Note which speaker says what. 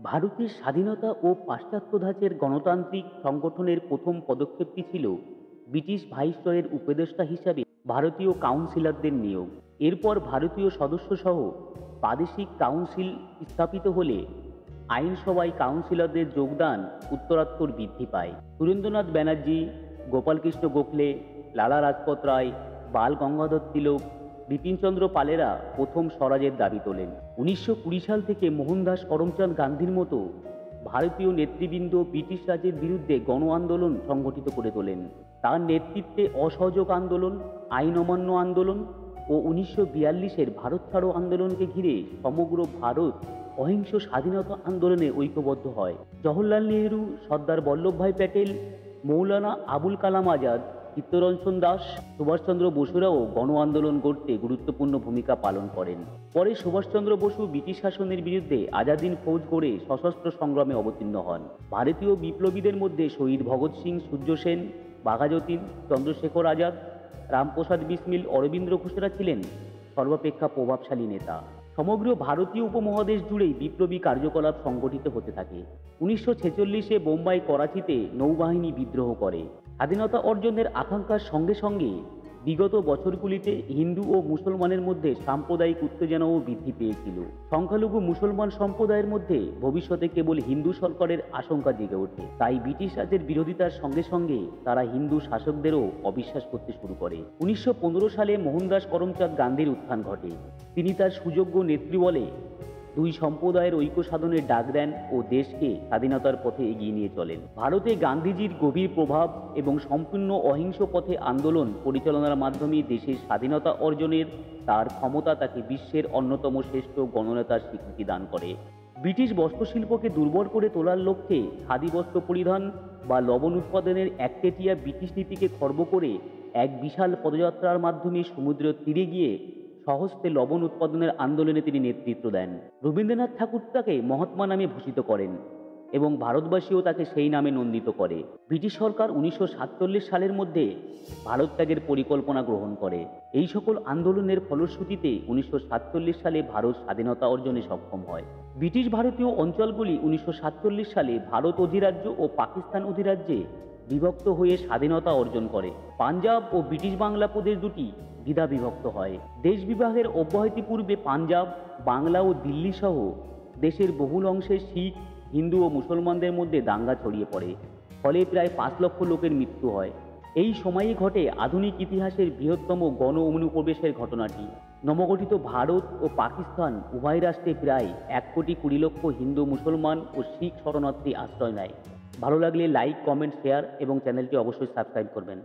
Speaker 1: ভারতের স্বাধীনতা ও পাশ্চাত্য ধাঁচের গণতান্ত্রিক সংগঠনের প্রথম পদক্ষেপটি ছিল ব্রিটিশ ভাইসরয়ের উপদেষ্টা হিসাবে ভারতীয় কাউন্সিলরদের নিয়োগ। এরপর ভারতীয় সদস্যসহ প্রাদেশিক কাউন্সিল স্থাপিত হলে আইনসভায় কাউন্সিলরদের যোগদান উত্তরাত্তর বৃদ্ধি পায়। সুরেন্দ্রনাথ ব্যানার্জি, গোপালকৃষ্ণ গোখলে, লালা রাজপথ রায়, বাল গঙ্গাধর তিলক, বিপিনচন্দ্র পালেরা প্রথম স্বরাজের দাবি তোলেন। 1920 সাল থেকে মোহনদাস করমচাঁদ গান্ধীর মতো ভারতীয় নেতৃবৃন্দ ব্রিটিশ রাজের বিরুদ্ধে গণ আন্দোলন সংগঠিত করে তোলেন। তার নেতৃত্বে অসহযোগ আন্দোলন, আইন অমান্য আন্দোলন ও 1942-এর ভারত ছাড়ো আন্দোলনকে ঘিরে সমগ্র ভারত অহিংস স্বাধীনতা আন্দোলনে ঐক্যবদ্ধ হয়। জওহরলাল নেহরু, সর্দার বল্লভভাই প্যাটেল, মৌলানা আবুল কালাম আজাদ, চিত্তরঞ্জন দাস, সুভাষচন্দ্র বসুরাও গণ আন্দোলন গড়তে গুরুত্বপূর্ণ ভূমিকা পালন করেন। পরে সুভাষচন্দ্র বসু ব্রিটিশ শাসনের বিরুদ্ধে আজাদিন ফৌজ গড়ে সশস্ত্র সংগ্রামে অবতীর্ণ হন। ভারতীয় বিপ্লবীদের মধ্যে শহীদ ভগৎ সিং, সূর্য সেন, বাঘা যতীন, চন্দ্রশেখর আজাদ, রামপ্রসাদ বিসমিল, অরবিন্দ ঘোষরা ছিলেন সর্বাপেক্ষা প্রভাবশালী নেতা। সমগ্র ভারতীয় উপমহাদেশ জুড়েই বিপ্লবী কার্যকলাপ সংগঠিত হতে থাকে। 1946-এ বোম্বাই, করাচিতে নৌবাহিনী বিদ্রোহ করে। স্বাধীনতা অর্জনের আকাঙ্ক্ষার সঙ্গে সঙ্গে বিগত বছরগুলিতে হিন্দু ও মুসলমানের মধ্যে সাম্প্রদায়িক উত্তেজনাও বৃদ্ধি পেয়েছিল। সংখ্যালঘু মুসলমান সম্প্রদায়ের মধ্যে ভবিষ্যতে কেবল হিন্দু সরকারের আশঙ্কা জেগে ওঠে। তাই ব্রিটিশ রাজের বিরোধিতার সঙ্গে সঙ্গে তারা হিন্দু শাসকদেরও অবিশ্বাস করতে শুরু করে। 1915 সালে মোহনদাস করমচাঁদ গান্ধীর উত্থান ঘটে। তিনি তার সুযোগ্য নেতৃবলে দুই সম্প্রদায়ের ঐক্য সাধনের ডাক দেন ও দেশকে স্বাধীনতার পথে এগিয়ে নিয়ে চলেন। ভারতে গান্ধীজির গভীর প্রভাব এবং সম্পূর্ণ অহিংস পথে আন্দোলন পরিচালনার মাধ্যমে দেশের স্বাধীনতা অর্জনের তার ক্ষমতা তাকে বিশ্বের অন্যতম শ্রেষ্ঠ গণনেতার স্বীকৃতি দান করে। ব্রিটিশ বস্ত্রশিল্পকে দুর্বল করে তোলার লক্ষ্যে খাদি বস্ত্র পরিধান বা লবণ উৎপাদনের একচেটিয়া ব্রিটিশ নীতিকে খর্ব করে এক বিশাল পদযাত্রার মাধ্যমে সমুদ্রের তীরে গিয়ে সহস্তে লবণ উৎপাদনের আন্দোলনে তিনি নেতৃত্ব দেন। রবীন্দ্রনাথ ঠাকুর তাকে মহাত্মা নামে ভূষিত করেন এবং ভারতবাসীও তাকে সেই নামে নন্দিত করে। ব্রিটিশ সরকার 1947 সালের মধ্যে ভারত ত্যাগের পরিকল্পনা গ্রহণ করে। এই সকল আন্দোলনের ফলশ্রুতিতে 1947 সালে ভারত স্বাধীনতা অর্জনে সক্ষম হয়। ব্রিটিশ ভারতীয় অঞ্চলগুলি 1947 সালে ভারত অধিরাজ্য ও পাকিস্তান অধিরাজ্যে বিভক্ত হয়ে স্বাধীনতা অর্জন করে। পাঞ্জাব ও ব্রিটিশ বাংলা প্রদেশ দুটি দ্বিধা বিভক্ত হয়। দেশ বিভাগের অব্যাহতি পূর্বে পাঞ্জাব, বাংলা ও দিল্লি সহ দেশের বহুল অংশে শিখ, হিন্দু ও মুসলমানদের মধ্যে দাঙ্গা ছড়িয়ে পড়ে। ফলে প্রায় 5 লক্ষ লোকের মৃত্যু হয়। এই সময়েই ঘটে আধুনিক ইতিহাসের বৃহত্তম গণ অনুপ্রবেশের ঘটনাটি। নবগঠিত ভারত ও পাকিস্তান উভয় রাষ্ট্রে প্রায় 1,20,00,000 হিন্দু, মুসলমান ও শিখ শরণার্থী আশ্রয় নেয়। ভালো লাগলে লাইক, কমেন্ট, শেয়ার এবং চ্যানেলটি অবশ্যই সাবস্ক্রাইব করবেন।